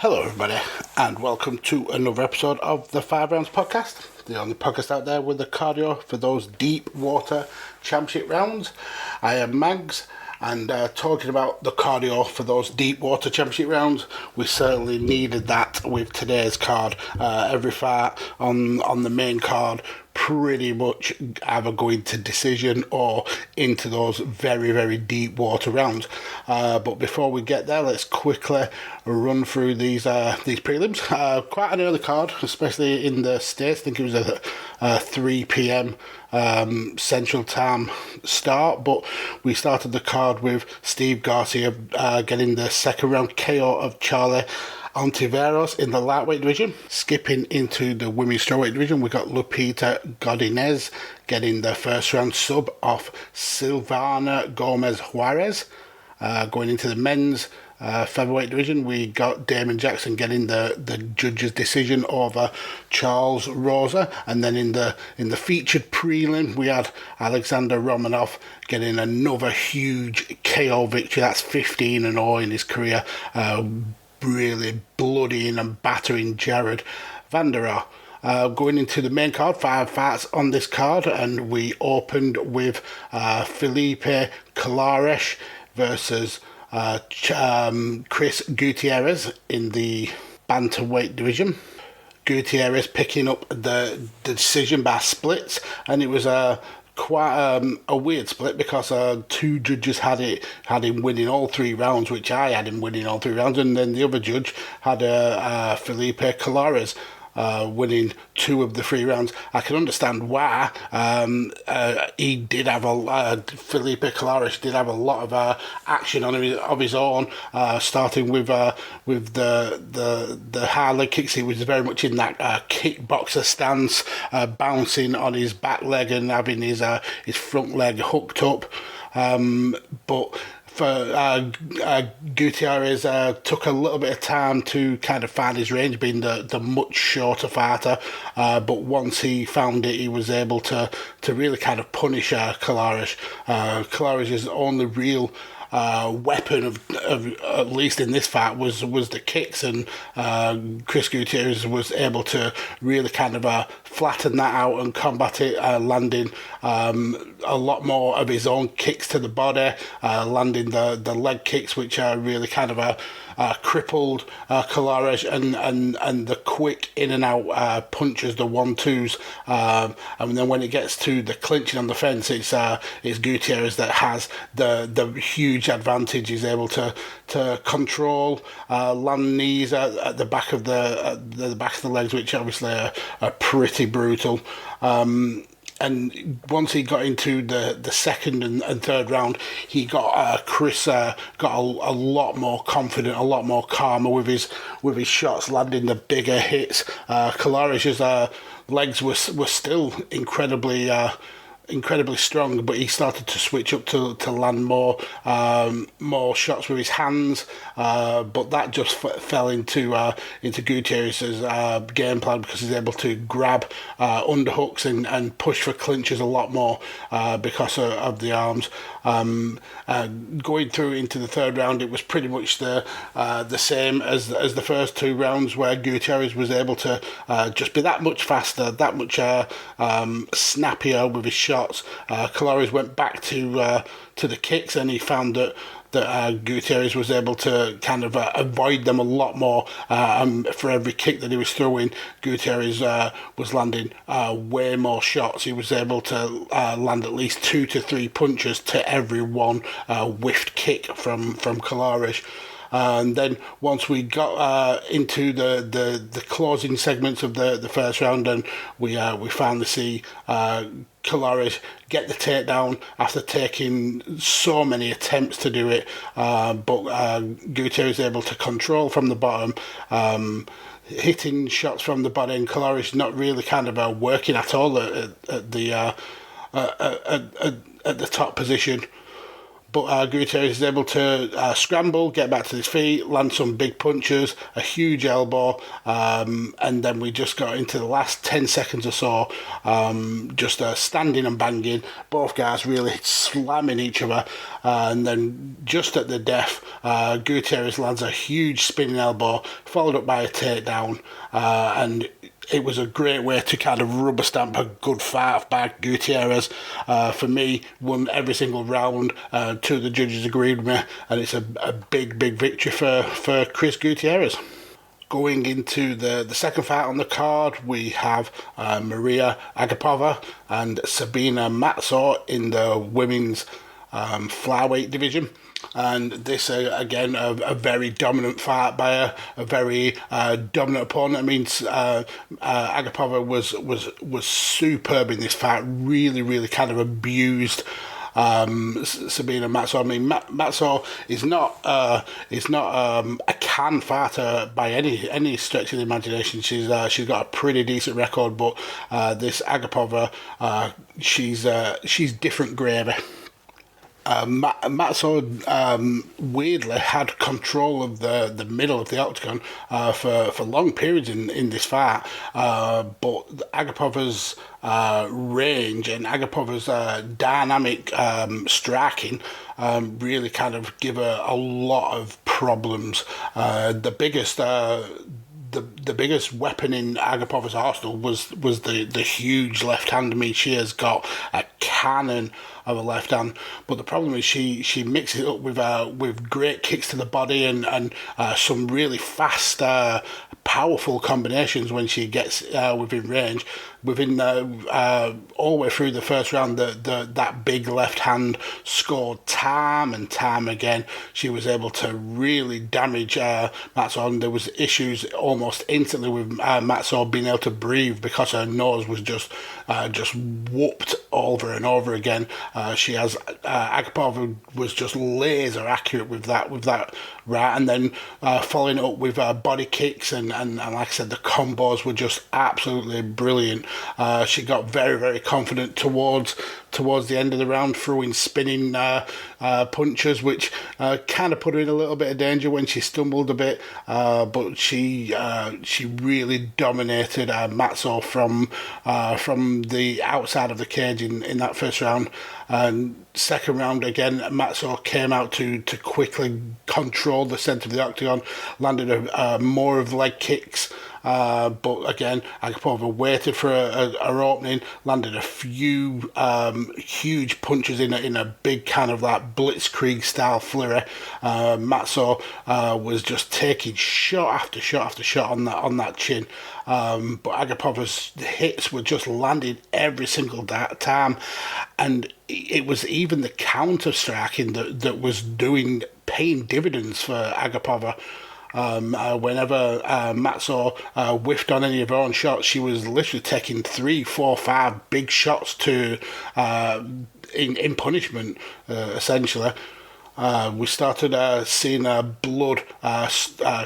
Hello everybody and welcome to another episode of the 5 Rounds podcast, the only podcast out there with the cardio for those deep water championship rounds. I am Mags, and talking about the cardio for those deep water championship rounds, we certainly needed that with today's card. Every fight on the main card pretty much either going to decision or into those very, very deep water rounds. But before we get there, let's quickly run through these prelims. Quite an early card, especially in the States. I think it was a 3 p.m. Central Time start, but we started the card with Steve Garcia getting the second round KO of Charlie Ontiveros in the lightweight division. Skipping into the women's strawweight division, we got Lupita Godinez getting the first round sub off Silvana Gomez Juarez. Going into the men's featherweight division, we got Damon Jackson getting the judge's decision over Charles Rosa, and then in the featured prelim we had Alexander Romanov getting another huge KO victory. That's 15-0 in his career, really bloodying and battering Jared Vanderaa. Going into the main card, 5 fights on this card, and we opened with Felipe Colares versus Chris Gutierrez in the bantamweight division. Gutierrez picking up the decision by splits, and it was quite a weird split because two judges had him winning all 3 rounds, which I had him winning all 3 rounds, and then the other judge had Felipe Colares winning 2 of the 3 rounds. I can understand why. He did have Felipe Colares did have a lot of action on him of his own, starting with the high leg kicks. He was very much in that kickboxer stance, bouncing on his back leg and having his front leg hooked up. But for Gutierrez, took a little bit of time to kind of find his range, being the much shorter fighter. But once he found it, he was able to really kind of punish Colares. Colares' only real weapon of at least in this fight was the kicks, and Chris Gutierrez was able to really kind of flatten that out and combat it, landing a lot more of his own kicks to the body, landing the leg kicks, which really kind of crippled Colares, and the quick in and out punches, the 1-2s, and then when it gets to the clinching on the fence, it's Gutierrez that has the huge advantage. He's able to control, land knees at the back of the back of the legs, which obviously are pretty brutal. And once he got into the second and third round, he got Chris got a lot more confident, a lot more calmer with his shots, landing the bigger hits. Colares' legs were still incredibly strong, but he started to switch up to land more shots with his hands, but that just fell into Gutierrez's game plan, because he's able to grab underhooks and push for clinches a lot more because of the arms. Going through into the third round, it was pretty much the same as the first 2 rounds, where Gutierrez was able to just be that much faster, that much snappier with his shots. Colares went back to the kicks, and he found that Gutierrez was able to kind of avoid them a lot more. For every kick that he was throwing, Gutierrez was landing way more shots. He was able to land at least 2 to 3 punches to every one whiffed kick from Colares. And then once we got into the closing segments of the first round, and we finally see Colares get the takedown after taking so many attempts to do it, but Gutierrez is able to control from the bottom, hitting shots from the body, and Colares not really kind of working at all at the top position. but Gutierrez is able to scramble, get back to his feet, land some big punches, a huge elbow, and then we just got into the last 10 seconds or so, just standing and banging, both guys really slamming each other, and then just at the death, Gutierrez lands a huge spinning elbow, followed up by a takedown, and it was a great way to kind of rubber stamp a good fight by Gutierrez. For me, won every single round. Two of the judges agreed with me, and it's a big victory for Chris Gutierrez. Going into the second fight on the card, we have Maria Agapova and Sabina Matzo in the women's flyweight division. And this, again, a very dominant fight by a very dominant opponent. I mean, Agapova was superb in this fight. Really kind of abused Sabina Matzo. I mean, Matzo is not a can fighter by any stretch of the imagination. She's got a pretty decent record, but this Agapova, she's different gravy. Matzo weirdly had control of the middle of the octagon for long periods in this fight, but Agapova's range and Agapova's dynamic striking really kind of give her a lot of problems. The biggest weapon in Agapova's arsenal was the huge left hand. I mean, she has got a cannon of a left hand, but the problem is she mixes it up with great kicks to the body and some really fast, powerful combinations when she gets within range. Within all the way through the first round, that big left hand scored time and time again. She was able to really damage Matzo. There was issues almost instantly with Matzo being able to breathe because her nose was just whooped over and over again. She has Agapova was just laser accurate with that right, and then following it up with body kicks and like I said, the combos were just absolutely brilliant. She got very confident towards the end of the round, throwing spinning punches, which kind of put her in a little bit of danger when she stumbled a bit. But she really dominated Matzo from the outside of the cage in that first round. And second round again, Matzo came out to quickly control the centre of the octagon, landed more of leg kicks. But again, Agapova waited for her opening, landed a few huge punches in a big kind of like blitzkrieg style flurry. Matzo was just taking shot after shot after shot on that chin. But Agapova's hits were just landing every single time, and it was even the counter striking that was paying dividends for Agapova. Whenever Matzo whiffed on any of her own shots, she was literally taking 3, 4, 5 big shots to in punishment, essentially. We started seeing blood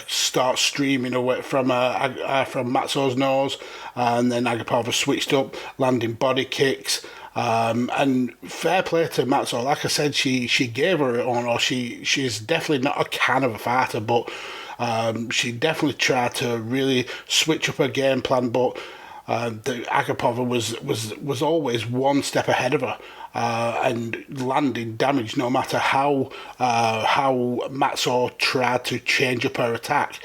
start streaming away from Matzo's nose, and then Agapova switched up, landing body kicks. And fair play to Matzo. Like I said, she gave her own, or she's definitely not a can of a fighter, but she definitely tried to really switch up her game plan. But the Agapova was always one step ahead of her. And landing damage no matter how Matzo tried to change up her attack.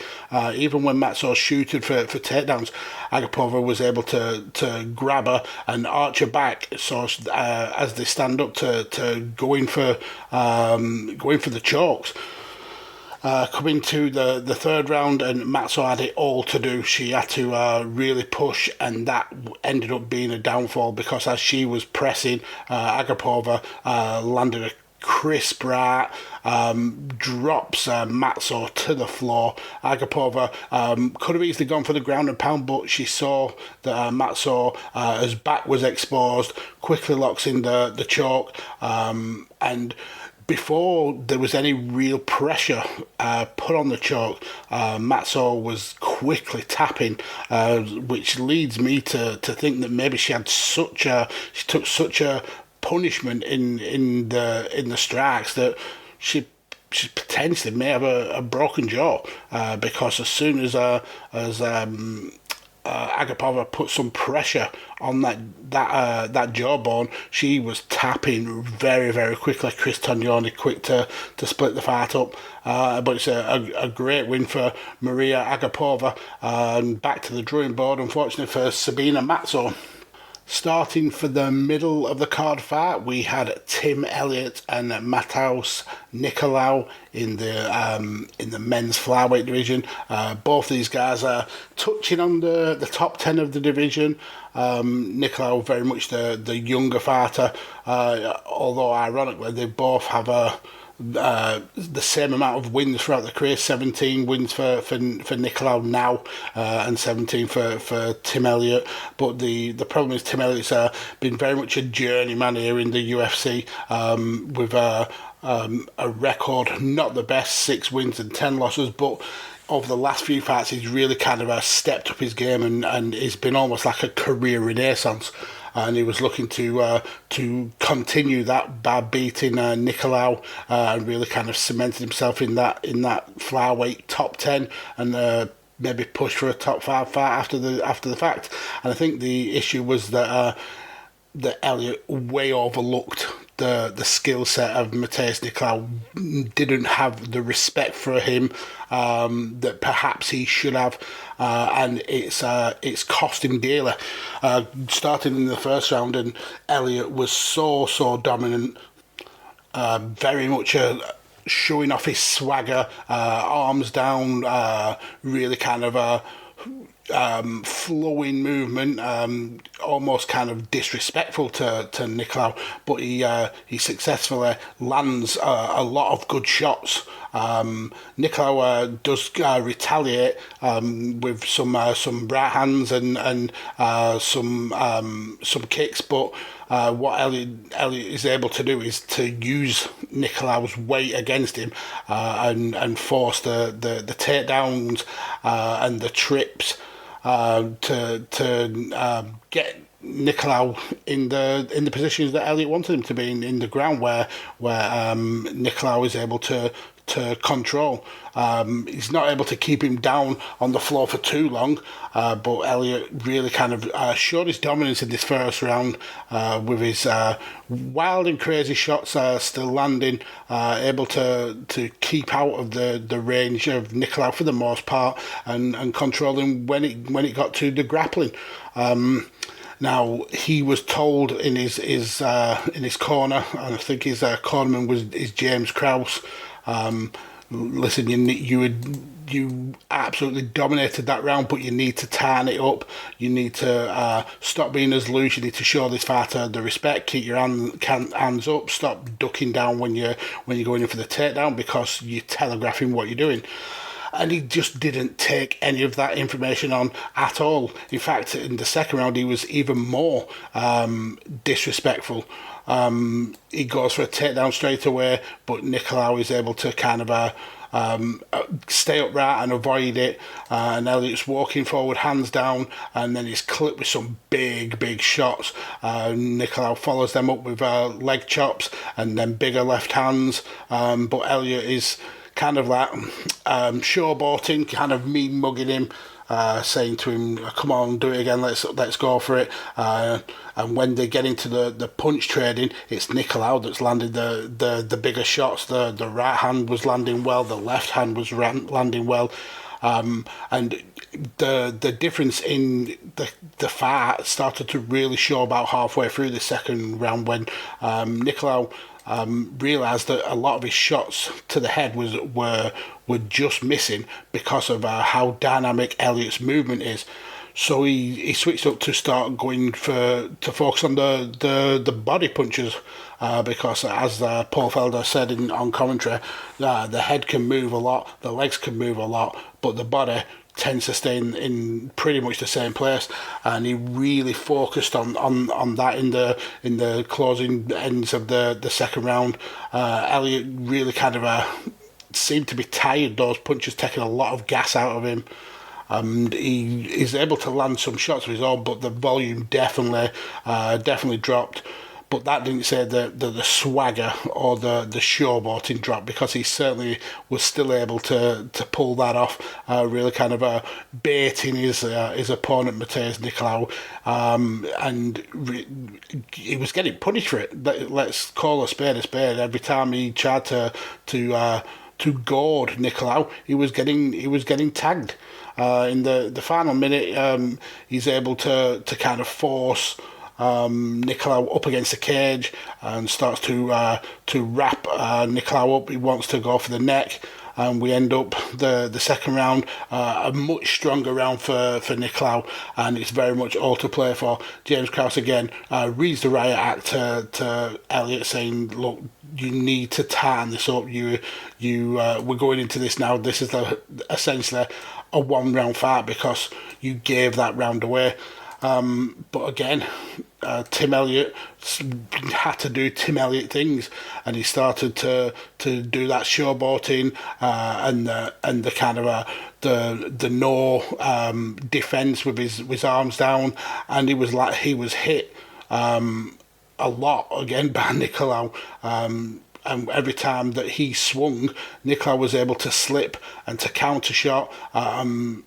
Even when Matzo shooted for takedowns, Agapova was able to grab her and arch her back. So as they stand up to go in for the chokes. Coming to the third round, and Matzo had it all to do. She had to really push, and that ended up being a downfall because as she was pressing, Agapova landed a crisp right, drops Matzo to the floor. Agapova could have easily gone for the ground and pound, but she saw that Matzo, his back was exposed, quickly locks in the choke, and before there was any real pressure put on the choke, Matzo was quickly tapping, which leads me to think that maybe she took such a punishment in the strikes that she potentially may have a broken jaw, because as soon as Agapova put some pressure on that jawbone, she was tapping very, very quickly. Chris Tognoni quick to split the fight up, but it's a great win for Maria Agapova, and back to the drawing board, unfortunately, for Sabina Matzo. Starting for the middle of the card fight, we had Tim Elliott and Matheus Nicolau in the men's flyweight division. Both these guys are touching on the top 10 of the division. Nicolau very much the younger fighter, although ironically they both have the same amount of wins throughout the career. 17 wins for Nicolau now, and 17 for Tim Elliott. But the problem is Tim Elliott's been very much a journeyman here in the UFC, with a record not the best, 6 wins and 10 losses, but over the last few fights he's really kind of stepped up his game, and it's been almost like a career renaissance. And he was looking to continue that by beating Nicolau, and really kind of cemented himself in that flyweight top 10, and maybe push for a top 5 fight after the fact. And I think the issue was that Elliott way overlooked the skill set of Matheus Nicolau, didn't have the respect for him that perhaps he should have, and it's cost him dearly. Starting in the first round, and Elliott was so dominant, very much showing off his swagger, arms down, really kind of flowing movement, almost kind of disrespectful to Nicolau, but he successfully lands a lot of good shots. Nicolau does retaliate with some right hands and some kicks, but what Elliott is able to do is to use Nicolau's weight against him, and force the takedowns and the trips to get Nicolau in the positions that Elliott wanted him to be in the ground, where Nicolau is able to control. He's not able to keep him down on the floor for too long, but Elliott really kind of showed his dominance in this first round, with his wild and crazy shots still landing, able to keep out of the range of Nicolau for the most part, and controlling when it got to the grappling. Now, he was told in his corner, and I think his cornerman is James Krause. Listen, you absolutely dominated that round, but you need to tighten it up. You need to stop being as loose. You need to show this fighter the respect. Keep your hands up. Stop ducking down when you're going in for the takedown, because you're telegraphing what you're doing. And he just didn't take any of that information on at all. In fact, in the second round, he was even more disrespectful. He goes for a takedown straight away, but Nicolau is able to kind of stay upright and avoid it. And Elliott's walking forward, hands down, and then he's clipped with some big shots. Nicolau follows them up with leg chops and then bigger left hands. But Elliott is kind of like showboating, kind of mean mugging him, saying to him, "Come on, do it again. Let's go for it." And when they get into the punch trading, it's Nicolau that's landed the bigger shots. The right hand was landing well, the left hand was landing well, and the difference in the fight started to really show about halfway through the second round, when Nicolau realised that a lot of his shots to the head were just missing because of how dynamic Elliott's movement is. So he switched up to start going to focus on the body punches, because as Paul Felder said on commentary, the head can move a lot, the legs can move a lot, but the body tends to stay in pretty much the same place, and he really focused on that in the closing ends of the second round. Elliott really kind of seemed to be tired. Those punches taking a lot of gas out of him. He is able to land some shots of his own, but the volume definitely dropped. but that didn't say the swagger or the showboating drop, because he certainly was still able to pull that off, really kind of baiting his opponent Matheus Nicolau, and he was getting punished for it. Let's call a spade a spade. Every time he tried to goad Nicolau, he was getting tagged. In the final minute, he's able to kind of force Nicolau up against the cage and starts to wrap Nicolau up. He wants to go for the neck, and we end up the second round, a much stronger round for Nicolau, and it's very much all to play for. James Krause again reads the riot act to Elliott, saying, look, you need to tighten this up. We're going into this now. This is essentially a one-round fight because you gave that round away. But again, Tim Elliott had to do Tim Elliott things, and he started to do that showboating and the kind of the no defence with his arms down, and he was hit a lot again by Nicolau. And every time that he swung, Nicolau was able to slip and to counter shot, and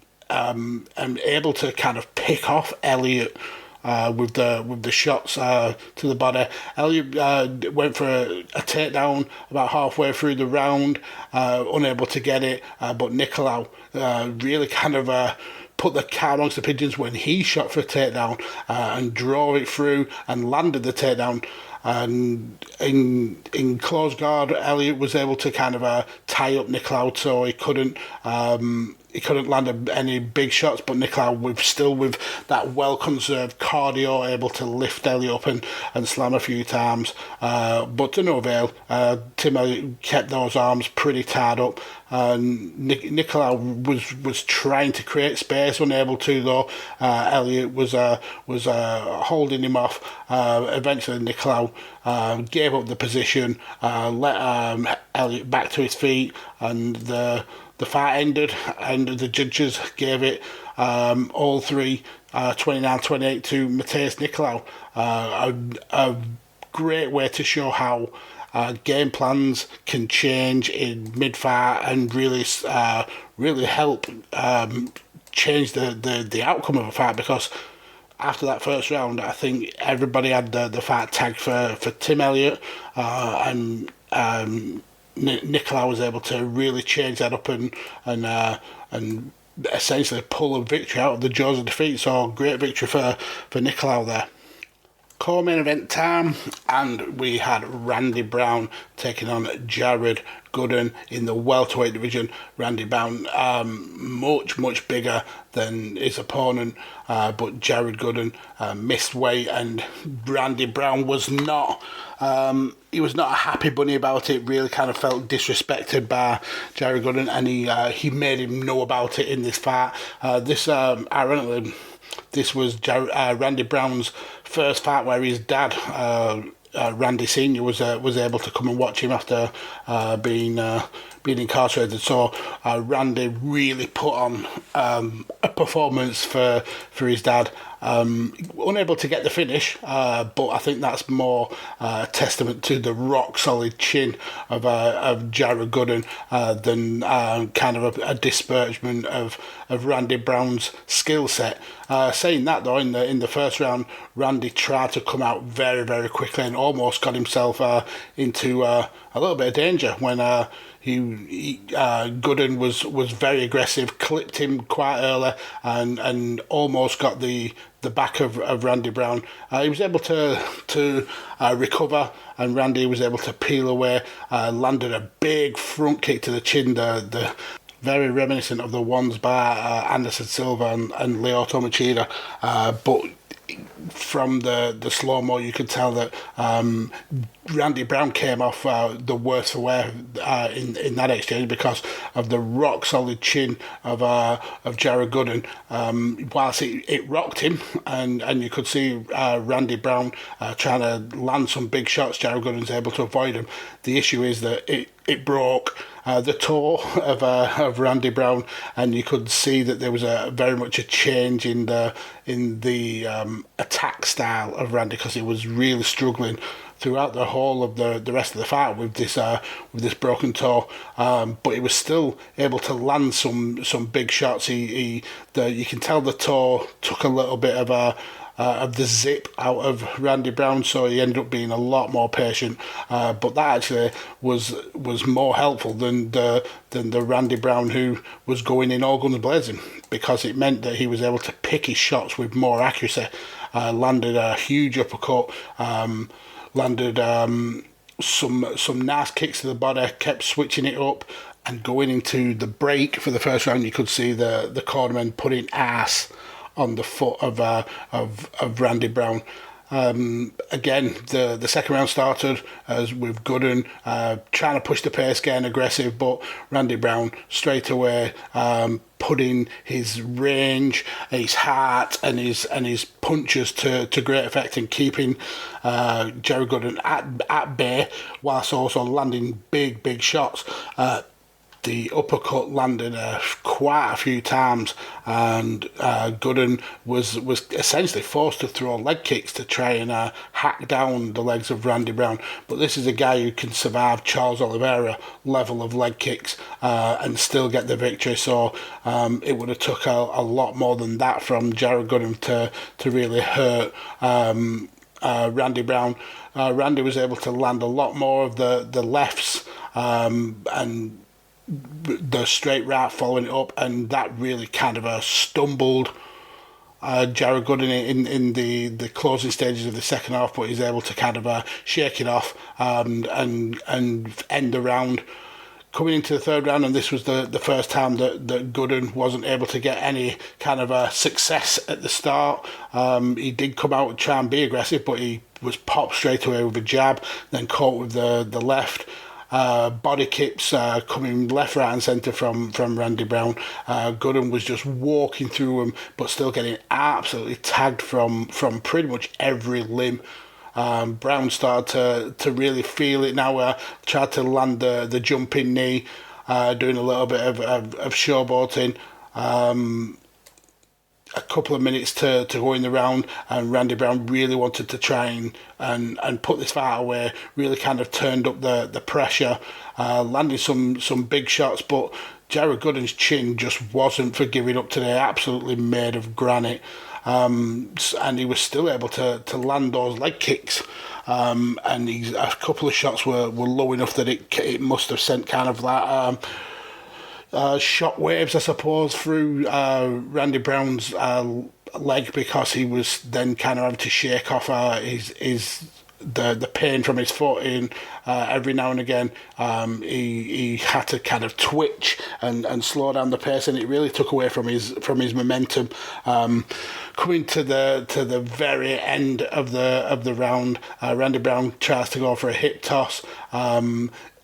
able to kind of pick off Elliott with the shots to the body. Elliott went for a takedown about halfway through the round, unable to get it, but Nicolau really kind of put the cat amongst the pigeons when he shot for a takedown and drove it through and landed the takedown. And in close guard, Elliott was able to kind of tie up Nicolau, so he couldn't land any big shots. But Nicolau, with that well-conserved cardio, able to lift Elliott up and slam a few times. But to no avail. Tim Elliott kept those arms pretty tied up. Nicolau was trying to create space, unable to though. Elliott was holding him off. Eventually, Nicolau gave up the position, let Elliott back to his feet, and the fight ended. And the judges gave it all three 29-28 to Matheus Nicolau. A great way to show how game plans can change in mid-fight and really help change the outcome of a fight, because after that first round, I think everybody had the fight tagged for Tim Elliott, and Nicolau was able to really change that up and essentially pull a victory out of the jaws of defeat. So great victory for Nicolau there. Co-main event time, and we had Randy Brown taking on Jared Gooden in the welterweight division. Randy Brown much bigger than his opponent, but Jared Gooden missed weight, and Randy Brown was not he was not a happy bunny about it. Really kind of felt disrespected by Jared Gooden, and he made him know about it in this fight. Ironically, this was Randy Brown's first fight where his dad, Randy Senior, was able to come and watch him after being incarcerated. So Randy really put on a performance for his dad. Unable to get the finish, but I think that's more testament to the rock solid chin of Jared Gooden than kind of a disparagement of Randy Brown's skill set. Saying that though, in the first round, Randy tried to come out very, very quickly and almost got himself into a little bit of danger when Gooden was very aggressive, clipped him quite early, and almost got the back of Randy Brown. He was able to recover, and Randy was able to peel away, landed a big front kick to the chin, the very reminiscent of the ones by Anderson Silva and Lyoto Machida, but from the slow-mo you could tell that Randy Brown came off the worst for wear in that exchange because of the rock-solid chin of Jared Gooden. Whilst it rocked him, and you could see Randy Brown trying to land some big shots, Jared Gooden's able to avoid them. The issue is that it broke the toe of Randy Brown, and you could see that there was very much a change in the attack style of Randy, because he was really struggling throughout the whole of the rest of the fight with this broken toe, but he was still able to land some big shots. You can tell the toe took a little bit of the zip out of Randy Brown, so he ended up being a lot more patient. But that actually was more helpful than the Randy Brown who was going in all guns blazing, because it meant that he was able to pick his shots with more accuracy. Landed a huge uppercut. Landed some nice kicks to the body. Kept switching it up. And going into the break for the first round, you could see the cornerman putting ass on the foot of Randy Brown. Again, the second round started as with Gooden trying to push the pace, getting aggressive, but Randy Brown straight away putting his range, his heart, and his punches to great effect, and keeping Jerry Gooden at bay, whilst also landing big shots. The uppercut landed quite a few times, and Gooden was essentially forced to throw leg kicks to try and hack down the legs of Randy Brown. But this is a guy who can survive Charles Oliveira level of leg kicks and still get the victory. So it would have took a lot more than that from Jared Gooden to really hurt Randy Brown. Randy was able to land a lot more of the lefts and the straight right following it up, and that really kind of stumbled Jared Gooden in the closing stages of the second half, but he's able to kind of shake it off and end the round. Coming into the third round, and this was the first time that Gooden wasn't able to get any kind of success at the start. He did come out and try and be aggressive, but he was popped straight away with a jab, then caught with the left. Body kicks coming left, right and centre from Randy Brown. Gooden was just walking through him, but still getting absolutely tagged from pretty much every limb. Brown started to really feel it now. Tried to land the jumping knee, doing a little bit of showboating. A couple of minutes to go in the round, and Randy Brown really wanted to try and put this fight away, really kind of turned up the pressure, landing some big shots, but Jared Gooden's chin just wasn't for giving up today, absolutely made of granite, and he was still able to land those leg kicks, and a couple of shots were low enough that it must have sent kind of that shock waves, I suppose, through Randy Brown's leg, because he was then kind of having to shake off the pain from his foot in every now and again. He had to kind of twitch and slow down the pace, and it really took away from his momentum. Coming to the very end of the round, Randy Brown tries to go for a hip toss.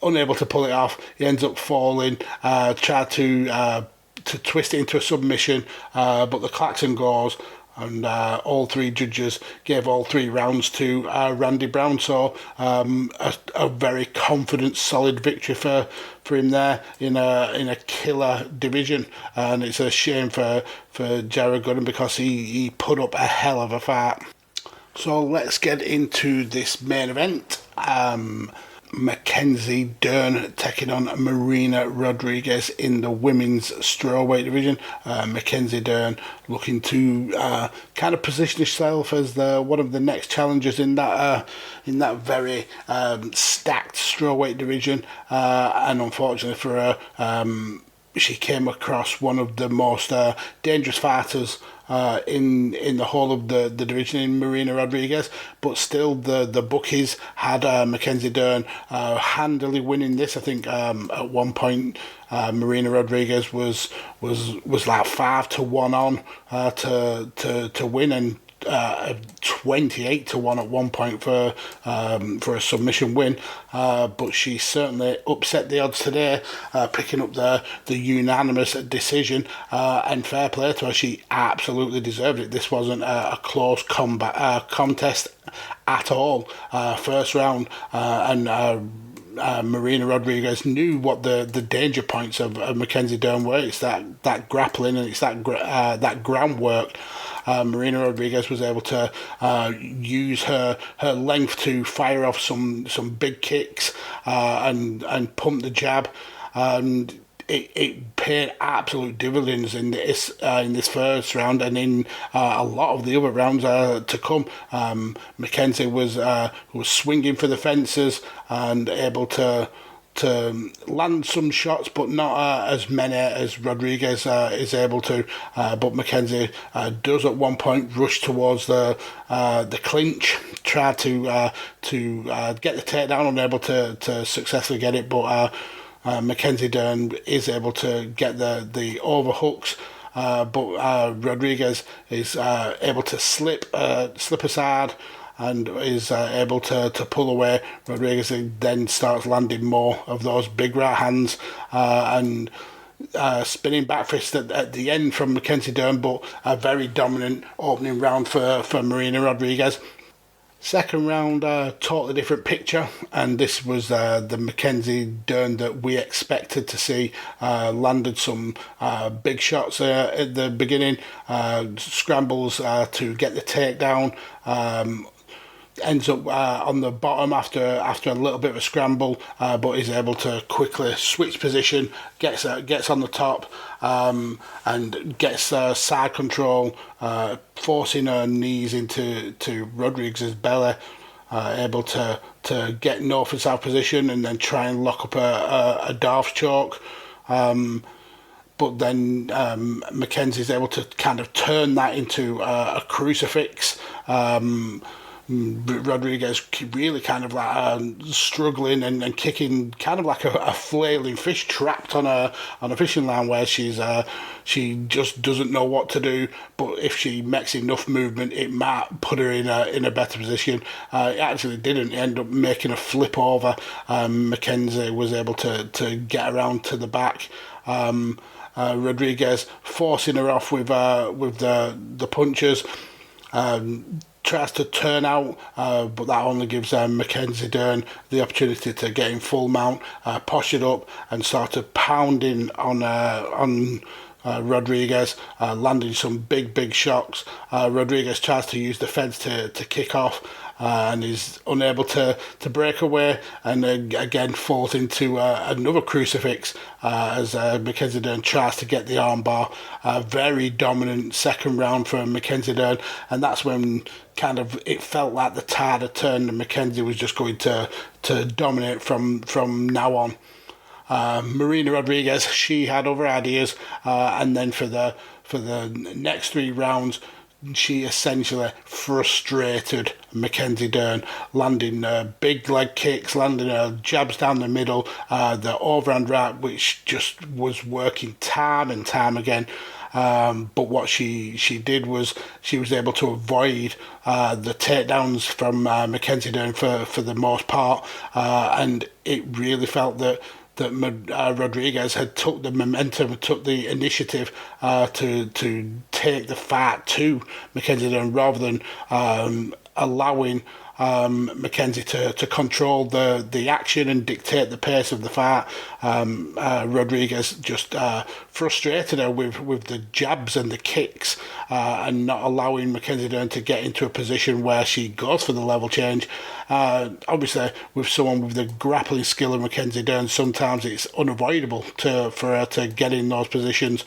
Unable to pull it off, he ends up falling. Tried to twist it into a submission, but the klaxon goes, and all three judges gave all 3 rounds to Randy Brown. So a very confident, solid victory for him there in a killer division, and it's a shame for Jared Gooden, because he put up a hell of a fight. So let's get into this main event. Mackenzie Dern taking on Marina Rodriguez in the women's strawweight division. Mackenzie Dern looking to kind of position herself as one of the next challengers in that very stacked strawweight division, and unfortunately for her, she came across one of the most dangerous fighters in the whole of the division in Marina Rodriguez, but still the bookies had Mackenzie Dern handily winning this. I think at one point Marina Rodriguez was like 5-1 on to win, and 28-1 at one point for a submission win, but she certainly upset the odds today, picking up the unanimous decision, and fair play to her, she absolutely deserved it. This wasn't a close contest at all. First round, and Marina Rodriguez knew what the danger points of Mackenzie Dern were. It's that grappling and it's that groundwork. Marina Rodriguez was able to use her length to fire off some big kicks and pump the jab, and it paid absolute dividends in this first round and in a lot of the other rounds to come. Mackenzie was swinging for the fences and able to land some shots, but not as many as Rodriguez is able to. But Mackenzie does at one point rush towards the clinch, try to get the takedown, unable to successfully get it, but Mackenzie Dern is able to get the overhooks, but Rodriguez is able to slip aside and is able to pull away. Rodriguez then starts landing more of those big right hands and spinning back fist at the end from Mackenzie Dern, but a very dominant opening round for Marina Rodriguez. Second round, totally different picture, and this was the Mackenzie Dern that we expected to see. Landed some big shots at the beginning, scrambles to get the takedown, ends up on the bottom after a little bit of a scramble, but is able to quickly switch position, gets on the top, and gets side control, forcing her knees into Rodriguez's belly, able to get north and south position and then try and lock up a Darth choke. But then Mackenzie's able to kind of turn that into a crucifix. Rodriguez really kind of like struggling and kicking, kind of like a flailing fish trapped on a fishing line, where she just doesn't know what to do. But if she makes enough movement, it might put her in a better position. It actually didn't. It ended up making a flip over. Mackenzie was able to get around to the back. Rodriguez forcing her off with the punches. Tries to turn out, but that only gives Mackenzie Dern the opportunity to get in full mount, posture up, and started pounding on Rodriguez, landing some big shots. Rodriguez tries to use the fence to kick off, and is unable to break away, and again falls into another crucifix as Mackenzie Dern tries to get the armbar. Very dominant second round for Mackenzie Dern, and that's when kind of it felt like the tide had turned and Mackenzie was just going to dominate from now on. Marina Rodriguez, she had other ideas, and then for the next three rounds, she essentially frustrated Mackenzie Dern, landing big leg kicks, landing jabs down the middle, the overhand right, which just was working time and time again. But what she did was she was able to avoid the takedowns from Mackenzie Dern for the most part, and it really felt that Rodriguez had took the momentum, took the initiative to take the fight to Mackenzie Dern, rather than allowing Mackenzie to control the action and dictate the pace of the fight. Rodriguez just frustrated her with the jabs and the kicks, and not allowing Mackenzie Dern to get into a position where she goes for the level change. Obviously, with someone with the grappling skill of Mackenzie Dern, sometimes it's unavoidable for her to get in those positions.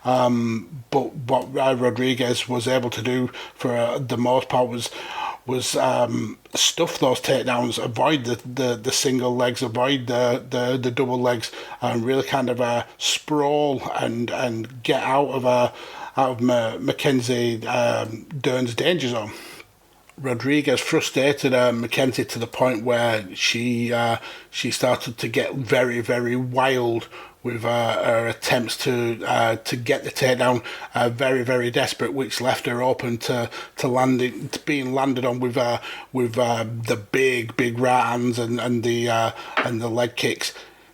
But what Rodriguez was able to do for the most part was stuff those takedowns, avoid the single legs, avoid the double legs, and really kind of sprawl and get out of Mackenzie Dern's danger zone. Rodriguez frustrated Mackenzie to the point where she started to get very, very wild with her attempts to get the takedown, very, very desperate, which left her open to being landed on with the big right hands and the leg kicks.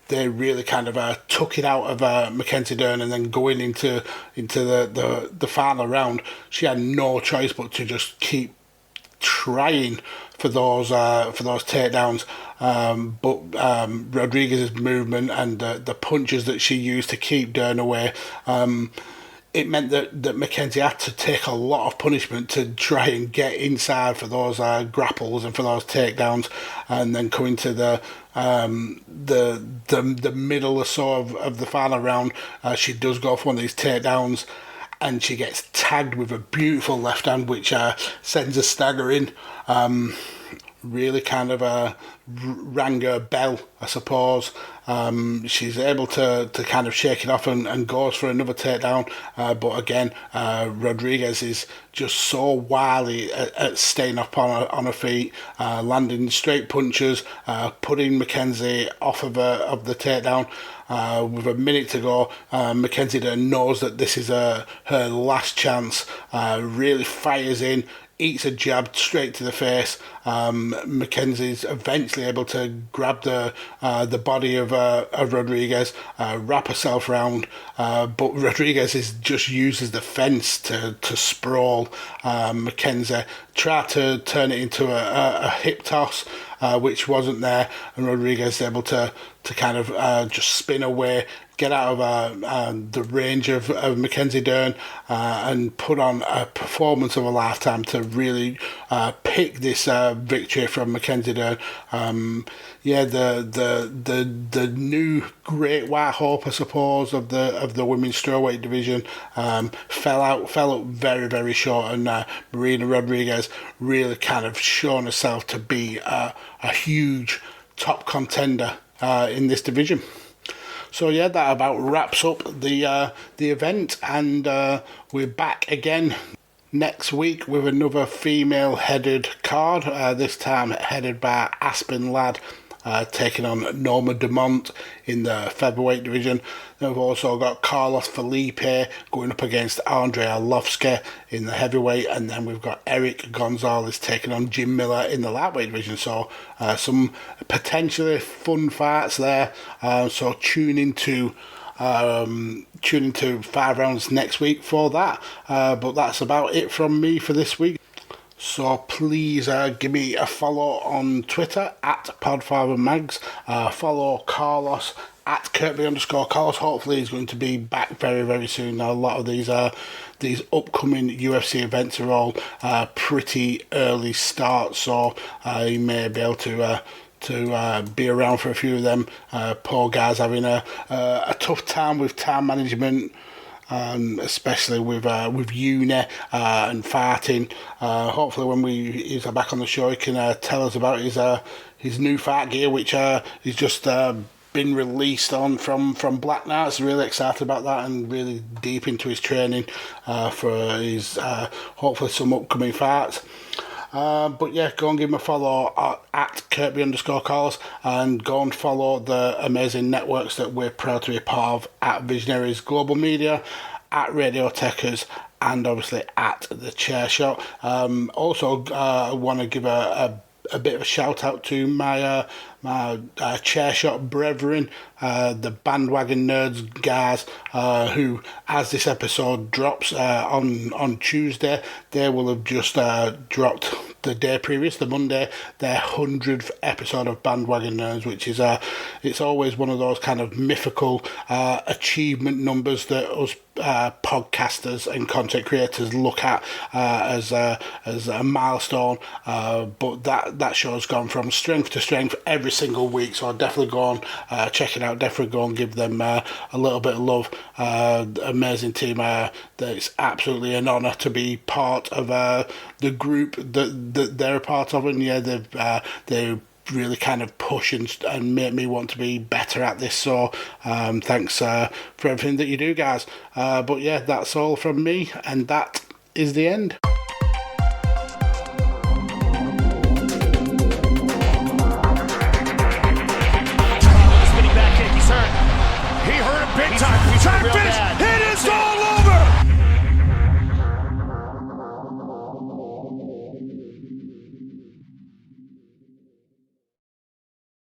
They really kind of took it out of Mackenzie Dern, and then going into the final round, she had no choice but to just keep trying those takedowns. But Rodriguez's movement and the punches that she used to keep Dern away, it meant that Mackenzie had to take a lot of punishment to try and get inside for those grapples and for those takedowns, and then coming to the middle or so of the final round, she does go for one of these takedowns, and she gets tagged with a beautiful left hand, which sends her staggering. Really kind of rang her bell, I suppose. She's able to kind of shake it off and goes for another takedown. But again, Rodriguez is just so wily at staying up on her feet, landing straight punches, putting Mackenzie off of the takedown. With a minute to go, Mackenzie Dern knows that this is her last chance. Really fires in, eats a jab straight to the face. Mackenzie's eventually able to grab the body of Rodriguez, wrap herself round, but Rodriguez just uses the fence to sprawl Mackenzie. Try to turn it into a hip toss, which wasn't there, and Rodriguez able to kind of just spin away, get out of the range of Mackenzie Dern, and put on a performance of a lifetime to really pick this victory from Mackenzie Dern. The new great white hope, I suppose, of the women's strawweight division, fell up very, very short, and Marina Rodriguez really kind of shown herself to be a huge top contender in this division. So yeah, that about wraps up the event, and we're back again next week with another female-headed card. This time headed by Aspen Ladd, taking on Norma Dumont in the featherweight division. Then we've also got Carlos Felipe going up against Andrei Arlovski in the heavyweight, and then we've got Eric Gonzalez taking on Jim Miller in the lightweight division. So some potentially fun fights there. So tune into 5 rounds next week for that. But that's about it from me for this week. So please give me a follow on Twitter at PodfatherMags. Follow Carlos at Kirkby_Carlos. Hopefully he's going to be back very, very soon. Now, a lot of these upcoming UFC events are all pretty early start, so he may be able to be around for a few of them. Poor guy's having a tough time with time management, especially with uni and fighting. Hopefully when he's back on the show, he can tell us about his new fight gear, which he's just been released on from Black Knights. Really excited about that, and really deep into his training for his hopefully some upcoming fights. But yeah, go and give him a follow at Kirkby_Carlos, and go and follow the amazing networks that we're proud to be a part of at Visionaries Global Media, at Radio Tekkers, and obviously at The Chair Shot. Also, I want to give a bit of a shout out to my Chair Shot brethren, the Bandwagon Nerds guys, who, as this episode drops on Tuesday, they will have just dropped the day previous, the Monday, their 100th episode of Bandwagon Nerds, which is it's always one of those kind of mythical achievement numbers that us podcasters and content creators look at as a milestone. But that show's gone from strength to strength every single week, so I'll definitely go on check it out. Definitely go and give them a little bit of love. Amazing team. It's absolutely an honour to be part of the group that they're a part of, and yeah, they really kind of push and make me want to be better at this. So thanks for everything that you do, guys. But yeah, that's all from me, and that is the end.